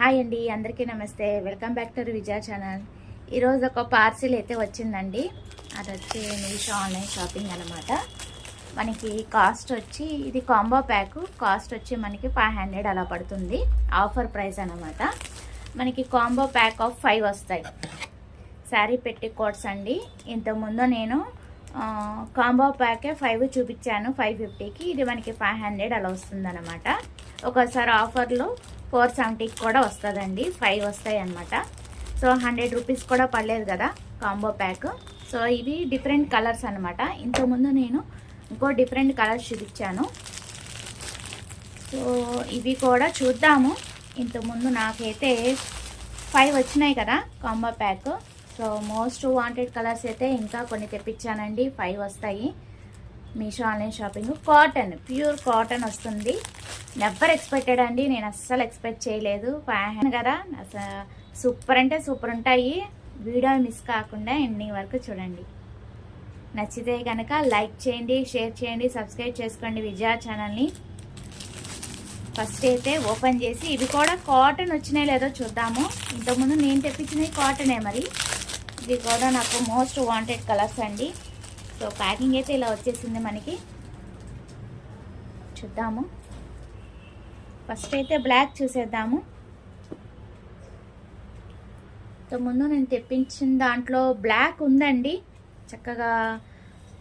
Hi అండి, అందరికీ నమస్తే. Welcome back to Vijaya channel. ఈరోజు ఒక పార్సిల్ అయితే వచ్చిందండి. అది వచ్చి మీషో ఆన్లైన్ షాపింగ్ అనమాట. మనకి కాస్ట్ వచ్చి ఇది కాంబో ప్యాక్ కాస్ట్ వచ్చి మనకి 500 అలా పడుతుంది. ఆఫర్ ప్రైస్ అనమాట. మనకి కాంబో ప్యాక్ ఆఫ్ 5 వస్తాయి. శారీ పెట్టి కోట్స్ అండి. ఇంతకుముందు నేను కాంబో ప్యాకే 5 చూపించాను 550కి. ఇది మనకి 500 అలా వస్తుంది అనమాట. ఒకసారి ఆఫర్లో 470కి కూడా వస్తుందండి. 5 వస్తాయి అన్నమాట. సో 100 రూపీస్ కూడా పడలేదు కదా కాంబో ప్యాక్. సో ఇవి డిఫరెంట్ కలర్స్ అనమాట. ఇంతకుముందు నేను ఇంకో డిఫరెంట్ కలర్స్ చూపించాను. సో ఇవి కూడా చూద్దాము. ఇంతకుముందు నాకైతే 5 వచ్చినాయి కదా combo pack. So most wanted colours అయితే ఇంకా కొన్ని తెప్పించానండి. 5 వస్తాయి. Meesho online shopping. Cotton, pure cotton వస్తుంది. నెవర్ ఎక్స్పెక్టెడ్ అండి. నేను అస్సలు ఎక్స్పెక్ట్ చేయలేదు. 500 కదా, అసలు సూపర్ అంటే సూపర్ ఉంటాయి. వీడియో మిస్ కాకుండా ఎండింగ్ వరకు చూడండి. నచ్చితే కనుక లైక్ చేయండి, షేర్ చేయండి, సబ్స్క్రైబ్ చేసుకోండి విజయ ఛానల్ని. ఫస్ట్ అయితే ఓపెన్ చేసి ఇవి కూడా కాటన్ వచ్చినాయి లేదో చూద్దాము. ఇంతకుముందు నేను తెప్పించినవి కాటనే. మరి ఇది కూడా నాకు మోస్ట్ వాంటెడ్ కలర్స్ అండి. సో ప్యాకింగ్ అయితే ఇలా వచ్చేసింది మనకి. చూద్దాము. ఫస్ట్ అయితే బ్లాక్ చూసేద్దాము. ముందు నేను తెప్పించిన దాంట్లో బ్లాక్ ఉందండి. చక్కగా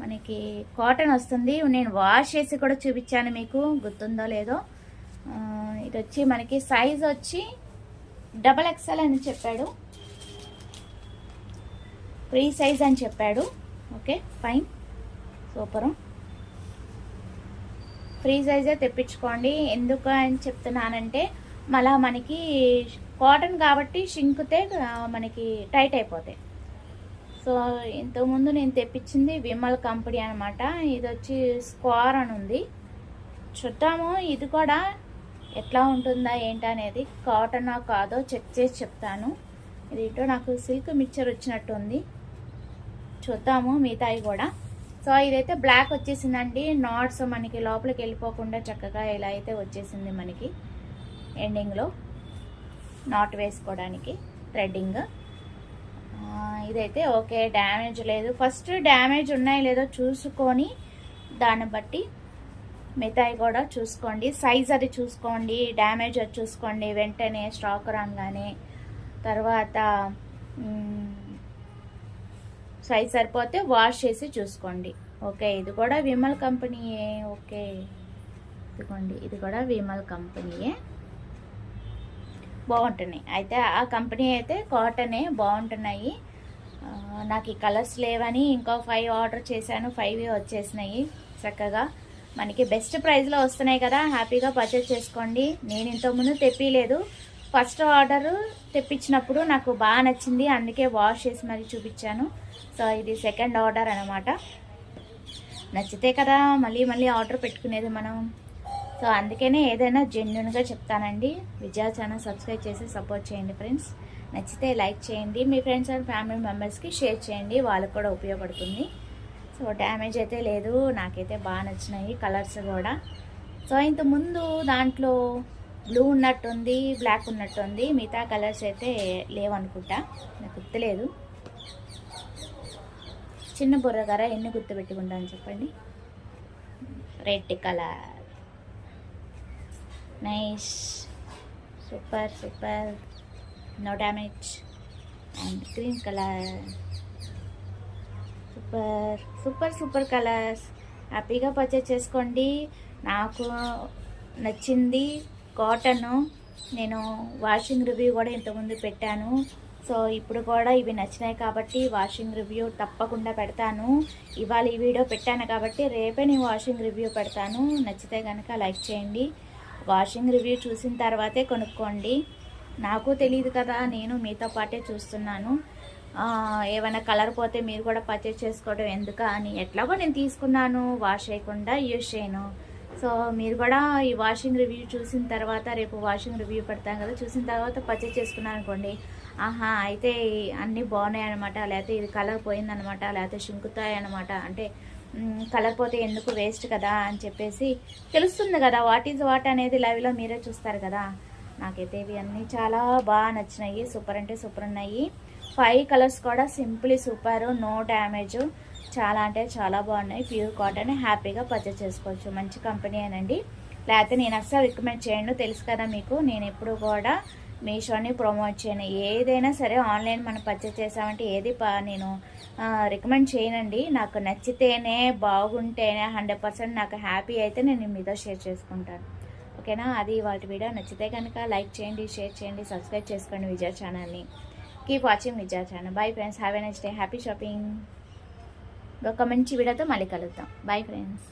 మనకి కాటన్ వస్తుంది. నేను వాష్ చేసి కూడా చూపించాను, మీకు గుర్తుందో లేదో. ఇది వచ్చి మనకి సైజ్ వచ్చి XXL అని చెప్పాడు. ఫ్రీ సైజ్ అని చెప్పాడు. Okay, fine, super. ఫ్రీ సైజే తెప్పించుకోండి. ఎందుకు అని చెప్తున్నానంటే మళ్ళీ మనకి కాటన్ కాబట్టి షింకుతే మనకి టైట్ అయిపోతాయి. సో ఇంతకుముందు నేను తెప్పించింది విమల్ కంపెనీ అనమాట. ఇది వచ్చి స్క్వార్ అని ఉంది. చూద్దాము ఇది కూడా ఎట్లా ఉంటుందా ఏంటనేది. కాటనా కాదో చెక్ చేసి చెప్తాను. ఇదేంటో నాకు సిల్క్ మిక్చర్ వచ్చినట్టు ఉంది. చూద్దాము మిగతాయి కూడా. సో ఇదైతే బ్లాక్ వచ్చేసిందండి. నాట్స్ మనకి లోపలికి వెళ్ళిపోకుండా చక్కగా ఇలా అయితే వచ్చేసింది మనకి. ఎండింగ్లో నాట్ వేసుకోవడానికి థ్రెడ్డింగ్. ఇదైతే ఓకే, డ్యామేజ్ లేదు. ఫస్ట్ డ్యామేజ్ ఉన్నాయో లేదో చూసుకొని దాన్ని బట్టి మిగతాయి కూడా చూసుకోండి. సైజ్ అది చూసుకోండి, డ్యామేజ్ అది చూసుకోండి. వెంటనే స్టాక్ రాగానే తర్వాత సైజ్ సరిపోతే వాష్ చేసి చూసుకోండి. ఓకే, ఇది కూడా విమల్ కంపెనీయే. ఓకే, ఇదిగోండి, ఇది కూడా విమల్ కంపెనీయే. బాగుంటున్నాయి. అయితే ఆ కంపెనీ అయితే కాటనే బాగుంటున్నాయి. నాకు ఈ కలర్స్ లేవని ఇంకో 5 ఆర్డర్ చేశాను. 5 వచ్చేసినాయి చక్కగా. మనకి బెస్ట్ ప్రైస్లో వస్తున్నాయి కదా, హ్యాపీగా పర్చేస్ చేసుకోండి. నేను ఇంతకుముందు తెప్పిలేదు. ఫస్ట్ ఆర్డర్ తెప్పించినప్పుడు నాకు బాగా నచ్చింది, అందుకే వాష్ చేసి మరీ చూపించాను. సో ఇది సెకండ్ ఆర్డర్ అనమాట. నచ్చితే కదా మళ్ళీ మళ్ళీ ఆర్డర్ పెట్టుకునేది మనం. సో అందుకనే ఏదైనా జెన్యున్గా చెప్తానండి. విజయ ఛానల్ సబ్స్క్రైబ్ చేసి సపోర్ట్ చేయండి ఫ్రెండ్స్. నచ్చితే లైక్ చేయండి. మీ ఫ్రెండ్స్ అండ్ ఫ్యామిలీ మెంబర్స్కి షేర్ చేయండి, వాళ్ళకు కూడా ఉపయోగపడుతుంది. సో డ్యామేజ్ అయితే లేదు. నాకైతే బాగా నచ్చినాయి కలర్స్ కూడా. సో ఇంతకుముందు దాంట్లో బ్లూ ఉన్నట్టుంది, బ్లాక్ ఉన్నట్టుంది. మిగతా కలర్స్ అయితే లేవనుకుంటా, నాకు గుర్తులేదు. చిన్న బుర్రగార ఎన్ని గుర్తు పెట్టుకుంటాను చెప్పండి. Red colour, nice, super super, no damage. And green colour, super super super colours. హ్యాపీగా పర్చేస్ చేసుకోండి. నాకు నచ్చింది కాటను. నేను వాషింగ్ రివ్యూ కూడా ఇంతకుముందు పెట్టాను. సో ఇప్పుడు కూడా ఇవి నచ్చినాయి కాబట్టి వాషింగ్ రివ్యూ తప్పకుండా పెడతాను. ఇవాళ ఈ వీడియో పెట్టాను కాబట్టి రేపే నేను వాషింగ్ రివ్యూ పెడతాను. నచ్చితే కనుక లైక్ చేయండి. వాషింగ్ రివ్యూ చూసిన తర్వాతే కొనుక్కోండి. నాకు తెలియదు కదా, నేను మీతో పాటే చూస్తున్నాను. ఏమైనా కలర్ పోతే మీరు కూడా పర్చేస్ చేసుకోవడం ఎందుకు అని. ఎట్లాగో నేను తీసుకున్నాను, వాష్ చేయకుండా యూజ్ చేయను. సో మీరు కూడా ఈ వాషింగ్ రివ్యూ చూసిన తర్వాత, రేపు వాషింగ్ రివ్యూ పెడతాం కదా, చూసిన తర్వాత పర్చేస్ చేసుకున్నాను అనుకోండి, ఆహా అయితే అన్నీ బాగున్నాయి అనమాట, లేకపోతే ఇది కలర్ పోయిందనమాట, లేకపోతే షింకుతాయి అనమాట, అంటే కలర్ పోతే ఎందుకు వేస్ట్ కదా అని చెప్పేసి తెలుస్తుంది కదా. వాట్ ఈజ్ వాట్ అనేది లైవ్లో మీరే చూస్తారు కదా. నాకైతే ఇవి అన్నీ చాలా బాగా నచ్చినాయి. సూపర్ అంటే సూపర్ ఉన్నాయి. 5 కలర్స్ కూడా సింప్లీ సూపర్, నో డ్యామేజ్, చాలా అంటే చాలా బాగున్నాయి. ప్యూర్ కాటన్, హ్యాపీగా పర్చేస్ చేసుకోవచ్చు. మంచి కంపెనీ అనండి. లేకపోతే నేను అస్సలు రికమెండ్ చేయను, తెలుసు కదా మీకు. నేను ఎప్పుడు కూడా మీషోని ప్రమోట్ చేయను. ఏదైనా సరే ఆన్లైన్ మనం పర్చేస్ చేసామంటే ఏది నేను రికమెండ్ చేయనండి. నాకు నచ్చితేనే, బాగుంటేనే 100% నాకు హ్యాపీ అయితే నేను మీతో షేర్ చేసుకుంటాను. ఓకేనా? అది వాటి వీడియో. నచ్చితే కనుక లైక్ చేయండి, షేర్ చేయండి, సబ్స్క్రైబ్ చేసుకోండి విజయ ఛానల్ని. Keep watching Vijaya channel. Bye friends, have a nice day, happy shopping. ఒక మంచి వీడియోతో మళ్ళీ కలుద్దాం. Bye friends.